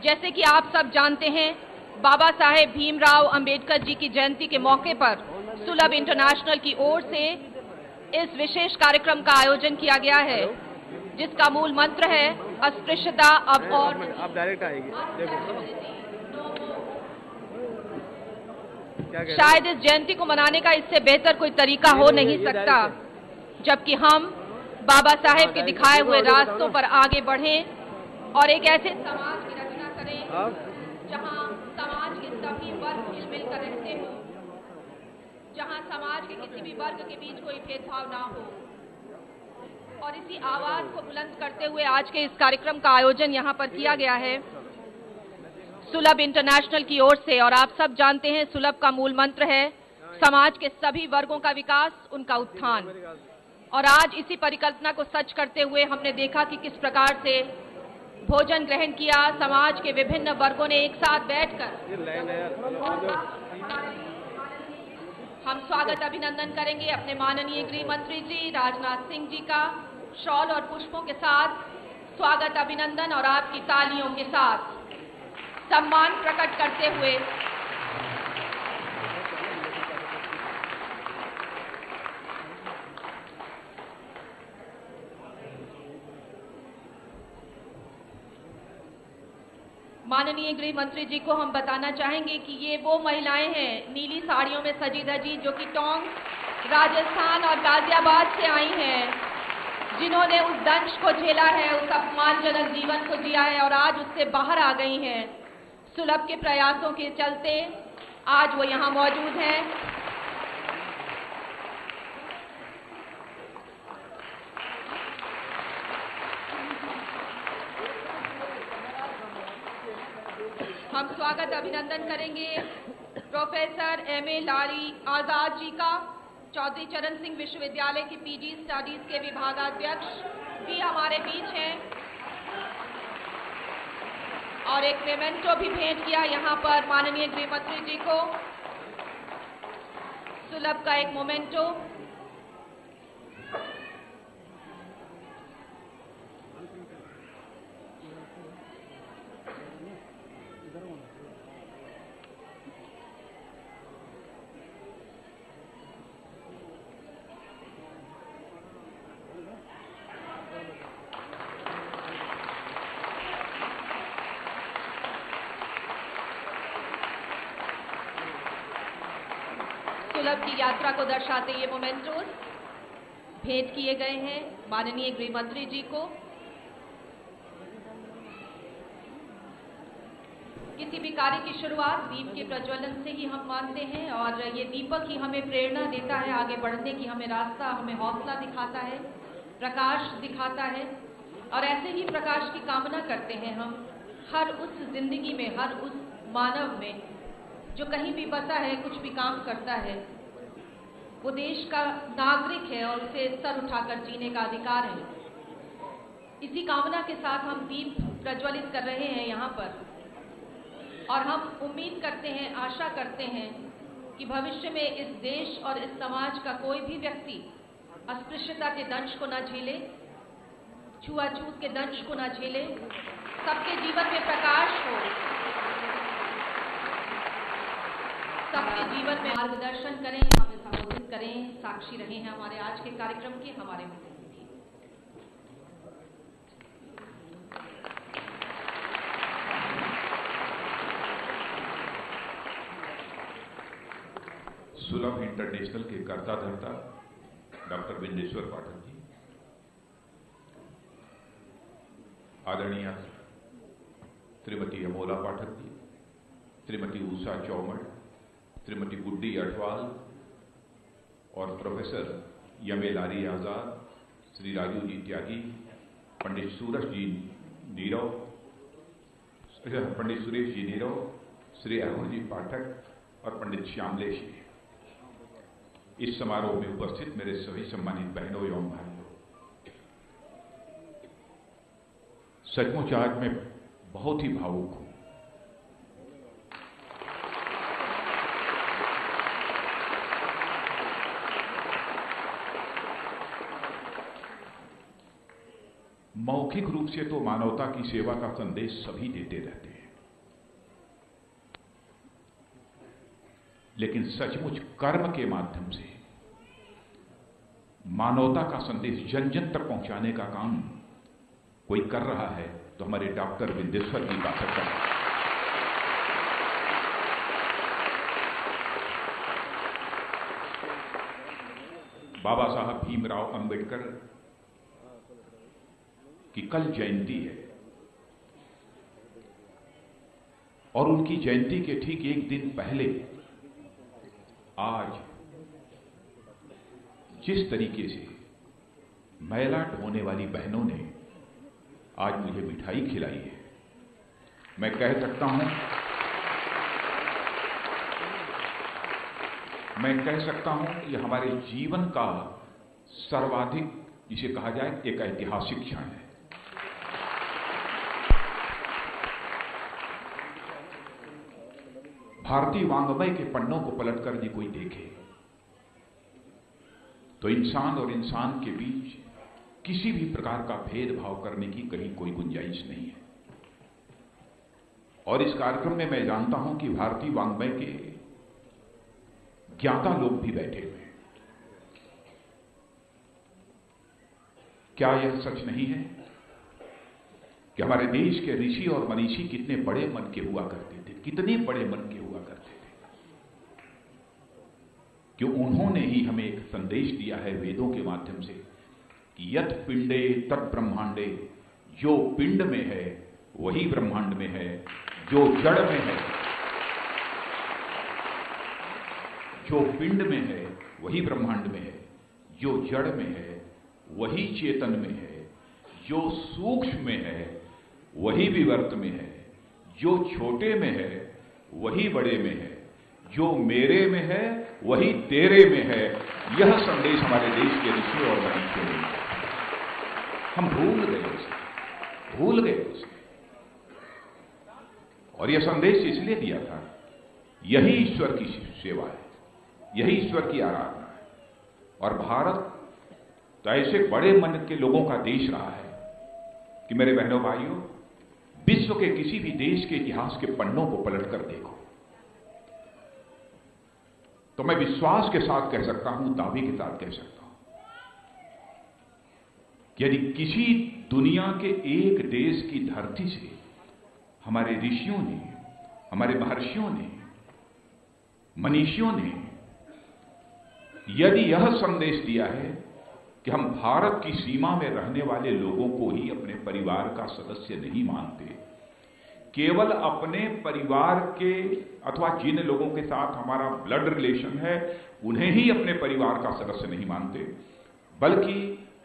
जैसे कि आप सब जानते हैं, बाबा साहेब भीमराव अंबेडकर जी की जयंती के मौके पर सुलभ इंटरनेशनल की ओर से इस विशेष कार्यक्रम का आयोजन किया गया है, जिसका मूल मंत्र है अस्पृश्यता अब और आप डायरेक्ट आएगी। शायद इस जयंती को मनाने का इससे बेहतर कोई तरीका हो नहीं सकता, जबकि हम बाबा साहेब के दिखाए हुए रास्तों पर आगे बढ़ें और एक ऐसे समाज की रचना करें जहां समाज के सभी वर्ग मिलजुल कर रहते हो, जहां समाज के किसी भी वर्ग के बीच कोई भेदभाव ना हो। और इसी आवाज को बुलंद करते हुए आज के इस कार्यक्रम का आयोजन यहां पर किया गया है सुलभ इंटरनेशनल की ओर से। और आप सब जानते हैं, सुलभ का मूल मंत्र है समाज के सभी वर्गों का विकास, उनका उत्थान। और आज इसी परिकल्पना को सच करते हुए हमने देखा कि किस प्रकार से भोजन ग्रहण किया, समाज के विभिन्न वर्गों ने एक साथ बैठकर हम स्वागत अभिनंदन करेंगे अपने माननीय गृह मंत्री जी राजनाथ सिंह जी का शॉल और पुष्पों के साथ स्वागत अभिनंदन और आपकी तालियों के साथ सम्मान प्रकट करते हुए माननीय गृह मंत्री जी को हम बताना चाहेंगे कि ये वो महिलाएं हैं नीली साड़ियों में सजी धजी, जो कि टोंक, राजस्थान और गाजियाबाद से आई हैं, जिन्होंने उस दंश को झेला है, उस अपमानजनक जीवन को जिया है और आज उससे बाहर आ गई हैं। सुलभ के प्रयासों के चलते आज वो यहाँ मौजूद हैं। हम स्वागत अभिनंदन करेंगे प्रोफेसर एम.ए. लारी आजाद जी का। चौधरी चरण सिंह विश्वविद्यालय की पीजी स्टडीज के विभागाध्यक्ष भी हमारे बीच हैं और एक मेमेंटो भी भेंट किया यहाँ पर माननीय गृह मंत्री जी को, सुलभ का एक मोमेंटो। सुलभ की यात्रा को दर्शाते ये मोमेंटोस भेंट किए गए हैं माननीय गृह मंत्री जी को। किसी भी कार्य की शुरुआत दीप के प्रज्वलन से ही हम मानते हैं और ये दीपक ही हमें प्रेरणा देता है आगे बढ़ने की, हमें रास्ता, हमें हौसला दिखाता है, प्रकाश दिखाता है। और ऐसे ही प्रकाश की कामना करते हैं हम हर उस जिंदगी में, हर उस मानव में जो कहीं भी बसा है, कुछ भी काम करता है, वो देश का नागरिक है और उसे सर उठाकर जीने का अधिकार है। इसी कामना के साथ हम दीप प्रज्वलित कर रहे हैं यहाँ पर और हम उम्मीद करते हैं, आशा करते हैं कि भविष्य में इस देश और इस समाज का कोई भी व्यक्ति अस्पृश्यता के दंश को न झेले, छुआछूत के दंश को न झेले, सबके जीवन में प्रकाश हो, सबके जीवन में मार्गदर्शन करें, हमें संबोधित करें, साक्षी रहे हैं हमारे आज के कार्यक्रम के, हमारे मिलन की। सुलभ इंटरनेशनल के कर्ता धर्ता डॉक्टर बिंदेश्वर पाठक जी, आदरणीय श्रीमती अमोला पाठक जी, श्रीमती उषा चौमड़, श्रीमती गुड्डी अठवाल और प्रोफेसर एम.ए. लारी आजाद, श्री राजू जी त्यागी, पंडित सूरज जी नीरव, पंडित सुरेश जी नीरव, श्री अरुण जी पाठक और पंडित श्यामलेश जी। इस समारोह में उपस्थित मेरे सभी सम्मानित बहनों एवं भाइयों, सचमुच आज मैं बहुत ही भावुक हूं। मौखिक रूप से तो मानवता की सेवा का संदेश सभी देते रहते हैं, लेकिन सचमुच कर्म के माध्यम से मानवता का संदेश जन जन तक पहुंचाने का काम कोई कर रहा है तो हमारे डॉक्टर विंदेश्वर जी पाठक कर रहे हैं। बाबा साहब भीमराव अंबेडकर की कल जयंती है और उनकी जयंती के ठीक एक दिन पहले आज जिस तरीके से मैला ढोने वाली बहनों ने आज मुझे मिठाई खिलाई है, मैं कह सकता हूं कि हमारे जीवन का सर्वाधिक जिसे कहा जाए एक ऐतिहासिक क्षण है। भारतीय वाङ्मय के पन्नों को पलटकर यदि कोई देखे तो इंसान और इंसान के बीच किसी भी प्रकार का भेदभाव करने की कहीं कोई गुंजाइश नहीं है। और इस कार्यक्रम में मैं जानता हूं कि भारतीय वाङ्मय के ज्ञाता लोग भी बैठे हुए हैं। क्या यह सच नहीं है कि हमारे देश के ऋषि और मनीषी कितने बड़े मन के हुआ करते थे, कितने बड़े मन के हुआ करते थे कि उन्होंने ही हमें एक संदेश दिया है वेदों के माध्यम से कि यत् पिंडे तत् ब्रह्मांडे, जो पिंड में है वही ब्रह्मांड में है, जो जड़ में है, जो पिंड में है वही ब्रह्मांड में है, जो जड़ में है वही चेतन में है, जो सूक्ष्म में है वही विवर्त में है, जो छोटे में है वही बड़े में है, जो मेरे में है वही तेरे में है। यह संदेश हमारे देश के ऋषियों और मनीषियों ने दिया। हम भूल गए उसे। और यह संदेश इसलिए दिया था, यही ईश्वर की सेवा है, यही ईश्वर की आराधना है। और भारत तो ऐसे बड़े मन के लोगों का देश रहा है कि मेरे बहनों भाइयों, विश्व के किसी भी देश के इतिहास के पन्नों को पलटकर देखो तो मैं विश्वास के साथ कह सकता हूं, दावे के साथ कह सकता हूं, यदि किसी दुनिया के एक देश की धरती से हमारे ऋषियों ने, हमारे महर्षियों ने, मनीषियों ने यदि यह संदेश दिया है कि हम भारत की सीमा में रहने वाले लोगों को ही अपने परिवार का सदस्य नहीं मानते, केवल अपने परिवार के अथवा जिन लोगों के साथ हमारा ब्लड रिलेशन है उन्हें ही अपने परिवार का सदस्य नहीं मानते, बल्कि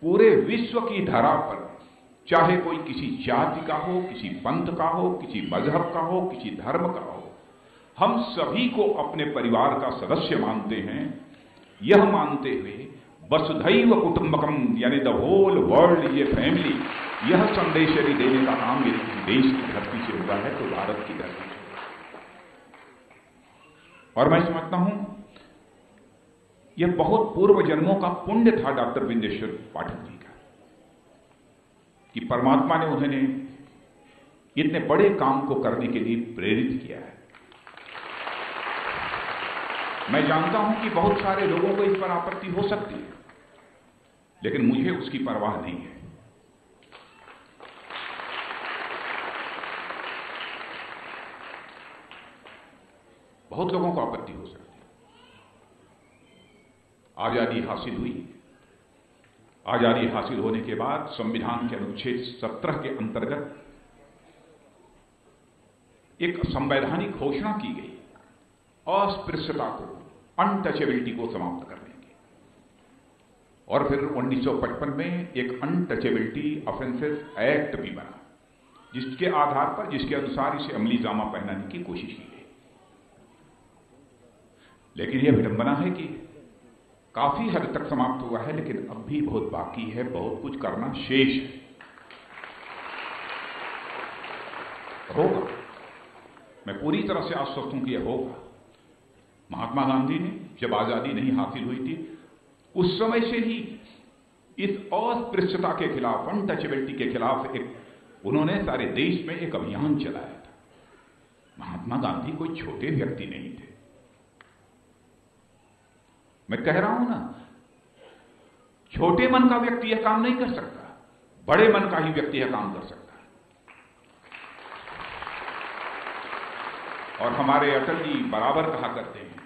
पूरे विश्व की धरा पर चाहे कोई किसी जाति का हो, किसी पंथ का हो, किसी मजहब का हो, किसी धर्म का हो, हम सभी को अपने परिवार का सदस्य मानते हैं। यह मानते हुए वसुधैव कुटुंबकम यानी द होल वर्ल्ड ये फैमिली, यह संदेश यदि देने का काम यदि देश की धरती से हुआ है तो भारत की धरती से। और मैं समझता हूं यह बहुत पूर्व जन्मों का पुण्य था डॉक्टर विंदेश्वर पाठक जी का कि परमात्मा ने उन्हें इतने बड़े काम को करने के लिए प्रेरित किया है। मैं जानता हूं कि बहुत सारे लोगों को इस पर आपत्ति हो सकती है, लेकिन मुझे उसकी परवाह नहीं है। बहुत लोगों को आपत्ति हो सकती है। आजादी हासिल हुई, आजादी हासिल होने के बाद संविधान के अनुच्छेद 17 के अंतर्गत एक संवैधानिक घोषणा की गई अस्पृश्यता को, अनटचेबिलिटी को समाप्त करने की। और फिर 1955 में एक अनटचेबिलिटी ऑफेंसेस एक्ट भी बना, जिसके आधार पर, जिसके अनुसार इसे अमली जामा पहनाने की कोशिश की गई। लेकिन यह विडंबना है कि काफी हद तक समाप्त हुआ है, लेकिन अब भी बहुत बाकी है, बहुत कुछ करना शेष है। होगा, मैं पूरी तरह से आश्वस्त हूं कि यह होगा। महात्मा गांधी ने जब आजादी नहीं हासिल हुई थी, उस समय से ही इस अस्पृश्यता के खिलाफ, अनटचेबिलिटी के खिलाफ उन्होंने सारे देश में एक अभियान चलाया था। महात्मा गांधी कोई छोटे व्यक्ति नहीं थे, मैं कह रहा हूं ना, छोटे मन का व्यक्ति यह काम नहीं कर सकता, बड़े मन का ही व्यक्ति यह काम कर सकता है। और हमारे अटल जी बराबर कहा करते हैं,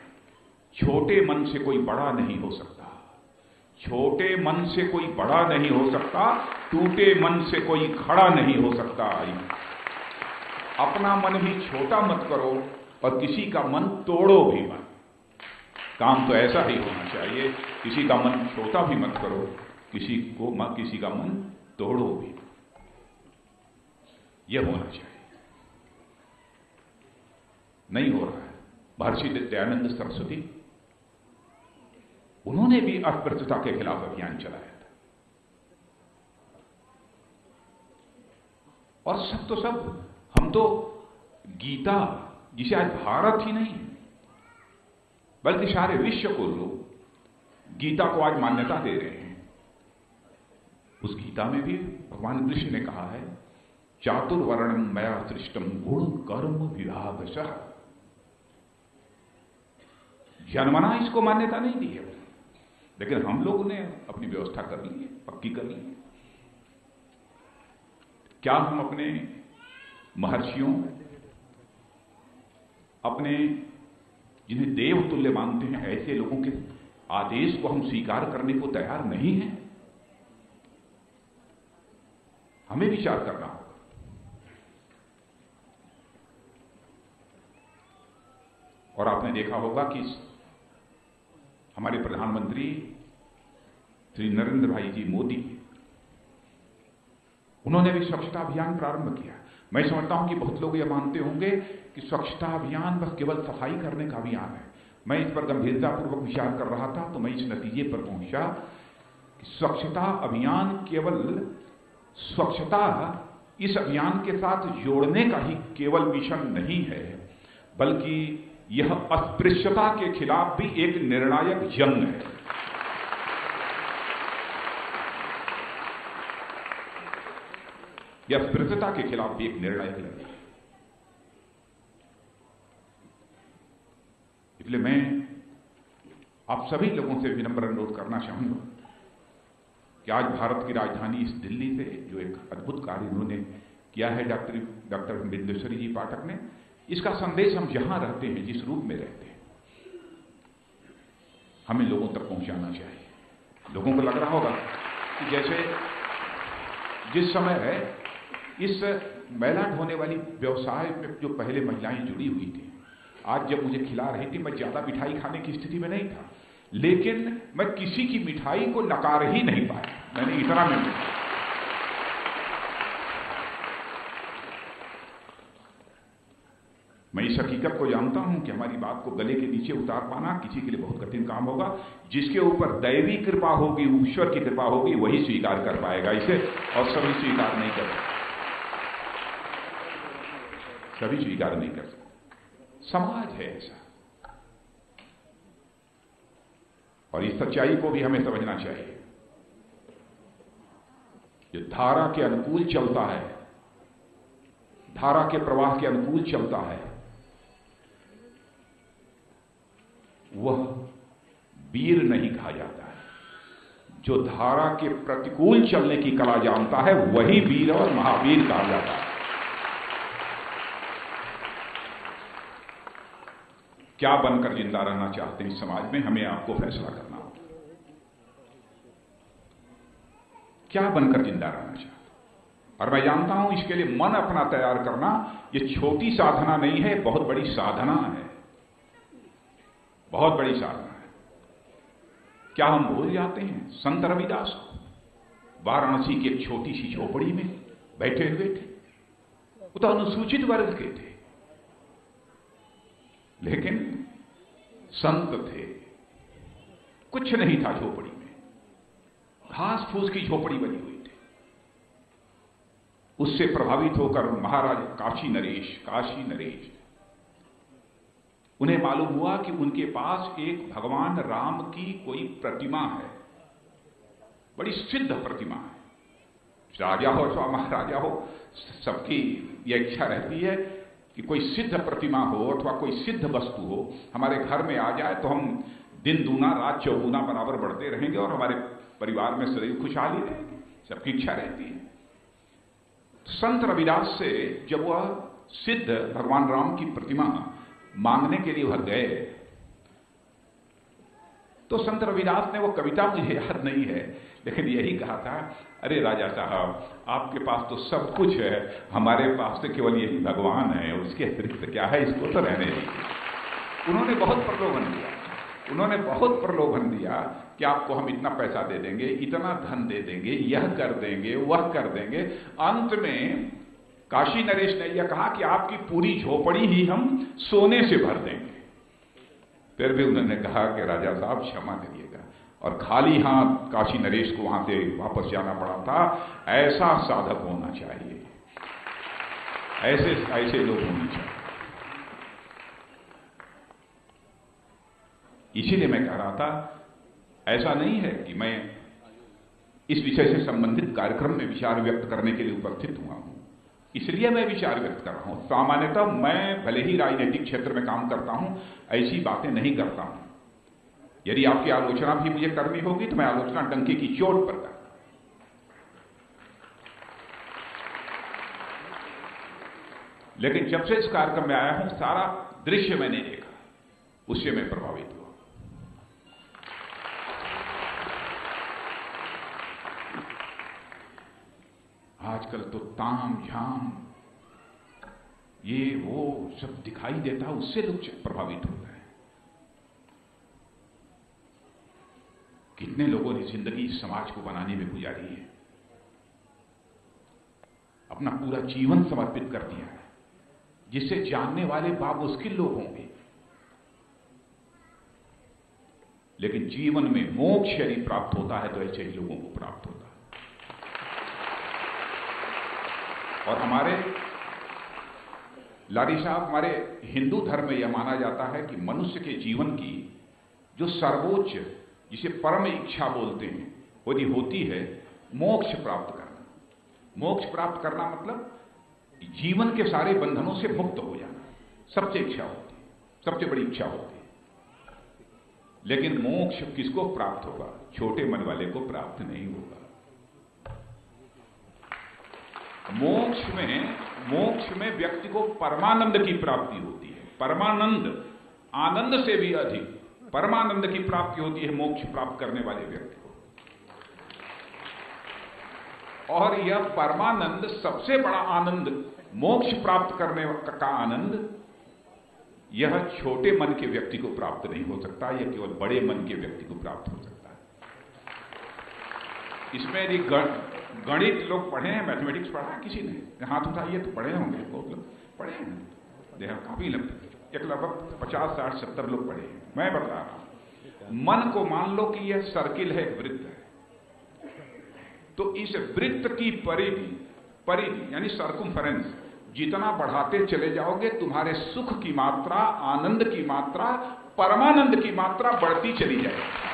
छोटे मन से कोई बड़ा नहीं हो सकता, छोटे मन से कोई बड़ा नहीं हो सकता, टूटे मन से कोई खड़ा नहीं हो सकता। अपना मन भी छोटा मत करो और किसी का मन तोड़ो भी मत। काम तो ऐसा ही होना चाहिए, किसी का मन छोटा भी मत करो, किसी का मन तोड़ो भी, यह होना चाहिए। नहीं हो रहा है। महर्षि दयानंद सरस्वती, उन्होंने भी अस्पृश्यता के खिलाफ अभियान चलाया था, और सब तो सब, हम तो गीता, जिसे आज भारत ही नहीं बल्कि सारे विश्व को लोग गीता को आज मान्यता दे रहे हैं, उस गीता में भी भगवान कृष्ण ने कहा है, चातुर्वर्णम मया सृष्टम गुण कर्म विभागशः। जन्मना इसको मान्यता नहीं दी है, लेकिन हम लोगों ने अपनी व्यवस्था कर ली है, पक्की कर ली है। क्या हम अपने महर्षियों, अपने जिन्हें देव तुल्य मानते हैं, ऐसे लोगों के आदेश को हम स्वीकार करने को तैयार नहीं हैं? हमें विचार करना होगा। और आपने देखा होगा कि हमारे प्रधानमंत्री श्री नरेंद्र भाई जी मोदी, उन्होंने भी स्वच्छता अभियान प्रारंभ किया। मैं समझता हूं कि बहुत लोग ये मानते होंगे कि स्वच्छता अभियान बस केवल सफाई करने का अभियान है। मैं इस पर गंभीरतापूर्वक विचार कर रहा था तो मैं इस नतीजे पर पहुंचा कि स्वच्छता अभियान केवल स्वच्छता इस अभियान के साथ जोड़ने का ही केवल मिशन नहीं है, बल्कि यह अस्पृश्यता के खिलाफ भी एक निर्णायक जंग है। यह अस्पृश्यता के खिलाफ भी एक निर्णायक लड़ाई है। इसलिए मैं आप सभी लोगों से विनम्र अनुरोध करना चाहूंगा कि आज भारत की राजधानी इस दिल्ली से जो एक अद्भुत कार्य इन्होंने किया है डॉक्टर बिंदेश्वरी जी पाठक ने, इसका संदेश हम जहां रहते हैं, जिस रूप में रहते हैं, हमें लोगों तक पहुंचाना चाहिए। लोगों को लग रहा होगा कि जैसे जिस समय है इस मैला ढोने वाली व्यवसाय में जो पहले महिलाएं जुड़ी हुई थी, आज जब मुझे खिला रही थी, मैं ज्यादा मिठाई खाने की स्थिति में नहीं था, लेकिन मैं किसी की मिठाई को नकार ही नहीं पाया। मैंने इतना में मैं इस हकीकत को जानता हूं कि हमारी बात को गले के नीचे उतार पाना किसी के लिए बहुत कठिन काम होगा। जिसके ऊपर दैवी कृपा होगी, ईश्वर की कृपा होगी, वही स्वीकार कर पाएगा इसे, और सभी स्वीकार नहीं कर सकते, सभी स्वीकार नहीं कर सकते। समाज है ऐसा, और इस सच्चाई को भी हमें समझना चाहिए। जो धारा के अनुकूल चलता है, धारा के प्रवाह के अनुकूल चलता है, वह वीर नहीं कहा जाता है। जो धारा के प्रतिकूल चलने की कला जानता है, वही वीर और महावीर कहा जाता है। क्या बनकर जिंदा रहना चाहते हैं इस समाज में, हमें आपको फैसला करना होगा। क्या बनकर जिंदा रहना चाहते हैं? और मैं जानता हूं इसके लिए मन अपना तैयार करना ये छोटी साधना नहीं है, बहुत बड़ी साधना है, बहुत बड़ी साधना है। क्या हम भूल जाते हैं संत रविदास को? वाराणसी की एक छोटी सी झोपड़ी में बैठे हुए थे। वो तो अनुसूचित वर्ग के थे, लेकिन संत थे। कुछ नहीं था झोपड़ी में, घास फूस की झोपड़ी बनी हुई थी। उससे प्रभावित होकर महाराज काशी नरेश उन्हें मालूम हुआ कि उनके पास एक भगवान राम की कोई प्रतिमा है, बड़ी सिद्ध प्रतिमा है। राजा हो अथवा महाराजा हो, सबकी यह इच्छा रहती है कि कोई सिद्ध प्रतिमा हो अथवा कोई सिद्ध वस्तु हो हमारे घर में आ जाए तो हम दिन दूना रात चौगुना बराबर बढ़ते रहेंगे और हमारे परिवार में सदैव खुशहाली रहेगी, सबकी इच्छा रहती है। संत रविदास से जब वह सिद्ध भगवान राम की प्रतिमा मांगने के लिए वह गए, तो संत रविदास ने वो कविता मुझे याद नहीं है, लेकिन यही कहा था, अरे राजा साहब, आपके पास तो सब कुछ है, हमारे पास तो केवल यही भगवान है, उसके अतिरिक्त क्या है, इसको तो रहने दीजिए। उन्होंने बहुत प्रलोभन दिया कि आपको हम इतना पैसा दे देंगे, इतना धन दे देंगे, यह कर देंगे, वह कर देंगे। अंत में काशी नरेश ने यह कहा कि आपकी पूरी झोपड़ी ही हम सोने से भर देंगे। फिर भी उन्होंने कहा कि राजा साहब क्षमा करिएगा, और खाली हाथ काशी नरेश को वहां से वापस जाना पड़ा था। ऐसा साधक होना चाहिए, ऐसे लोग होने चाहिए। इसीलिए मैं कह रहा था, ऐसा नहीं है कि मैं इस विषय से संबंधित कार्यक्रम में विचार व्यक्त करने के लिए उपस्थित हुआ हूं, इसलिए मैं विचार व्यक्त कर रहा हूं। सामान्यतः मैं भले ही राजनीतिक क्षेत्र में काम करता हूं, ऐसी बातें नहीं करता हूं। यदि आपकी आलोचना भी मुझे करनी होगी तो मैं आलोचना डंके की चोट पर करता हूं। लेकिन जब से इस कार्यक्रम में आया हूं, सारा दृश्य मैंने देखा, उससे मैं प्रभावित हुआ। आजकल तो ताम झाम ये वो सब दिखाई देता है, उससे लोग प्रभावित होते हैं। कितने लोगों ने जिंदगी समाज को बनाने में गुजारी है, अपना पूरा जीवन समर्पित कर दिया है, जिसे जानने वाले बामुश्किल लोग होंगे। लेकिन जीवन में मोक्ष यदि प्राप्त होता है तो ऐसे ही लोगों को प्राप्त होता है। और हमारे लारी साहब, हमारे हिंदू धर्म में यह माना जाता है कि मनुष्य के जीवन की जो सर्वोच्च, जिसे परम इच्छा बोलते हैं, यदि होती है मोक्ष प्राप्त करना। मोक्ष प्राप्त करना मतलब जीवन के सारे बंधनों से मुक्त हो जाना, सबसे इच्छा होती है, सबसे बड़ी इच्छा होती है। लेकिन मोक्ष किसको प्राप्त होगा? छोटे मन वाले को प्राप्त नहीं होगा। मोक्ष में व्यक्ति को परमानंद की प्राप्ति होती है। परमानंद, आनंद से भी अधिक परमानंद की प्राप्ति होती है मोक्ष प्राप्त करने वाले व्यक्ति को। और यह परमानंद, सबसे बड़ा आनंद, मोक्ष प्राप्त करने का आनंद, यह छोटे मन के व्यक्ति को प्राप्त नहीं हो सकता, यह केवल बड़े मन के व्यक्ति को प्राप्त हो सकता है। इसमें यदि गणित लोग पढ़े हैं, मैथमेटिक्स पढ़ा है किसी ने? हाथ उठाइए तो पढ़े होंगे, बहुत लोग पढ़े हैं, देह काफी लगभग 50, 60, 70 लोग पढ़े हैं। मैं बता रहा हूं, मन को मान लो कि यह सर्किल है, वृत्त है, तो इस वृत्त की परिधि यानी सर्कमफेरेंस जितना बढ़ाते चले जाओगे, तुम्हारे सुख की मात्रा, आनंद की मात्रा, परमानंद की मात्रा बढ़ती चली जाएगी।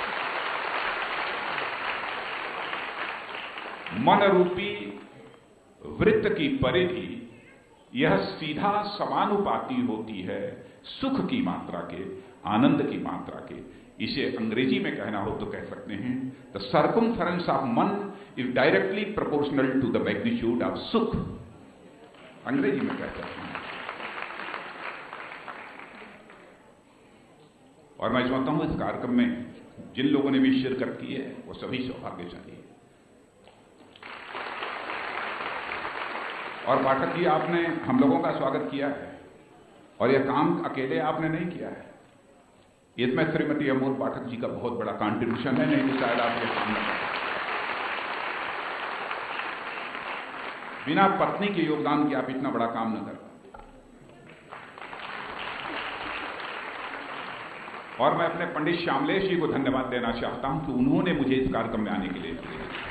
मन रूपी वृत्त की परिधि यह सीधा समानुपाती होती है सुख की मात्रा के, आनंद की मात्रा के। इसे अंग्रेजी में कहना हो तो कह सकते हैं, द सर्कमफेरेंस ऑफ मन is directly proportional to the magnitude of सुख। अंग्रेजी में कह सकते हैं। और मैं समझता हूं इस कार्यक्रम में जिन लोगों ने भी शिरकत की है वो सभी सौभाग्यशाली है। और पाठक जी, आपने हम लोगों का स्वागत किया है, और यह काम अकेले आपने नहीं किया है। इसमें श्रीमती अमोल पाठक जी का बहुत बड़ा कंट्रीब्यूशन है, नहीं तो शायद आप ये काम न करते। बिना पत्नी के योगदान के आप इतना बड़ा काम न कर पाते। और मैं अपने पंडित श्यामलेश जी को धन्यवाद देना चाहता हूं कि उन्होंने मुझे इस कार्यक्रम में आने के लिए प्रेरित किया।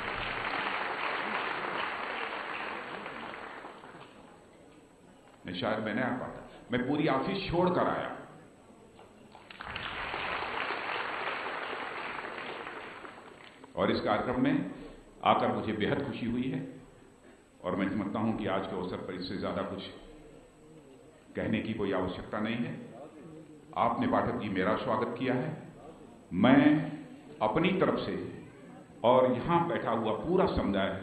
शायद मैं नहीं आ पाता, मैं पूरी ऑफिस छोड़कर आया। और इस कार्यक्रम में आकर मुझे बेहद खुशी हुई है, और मैं समझता हूं कि आज के अवसर पर इससे ज्यादा कुछ कहने की कोई आवश्यकता नहीं है। आपने पाठक जी मेरा स्वागत किया है, मैं अपनी तरफ से और यहां बैठा हुआ पूरा समुदाय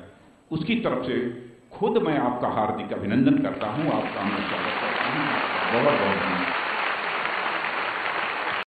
उसकी तरफ से खुद मैं आपका हार्दिक अभिनंदन करता हूं, आपका मैं स्वागत करता हूं। बहुत बहुत धन्यवाद।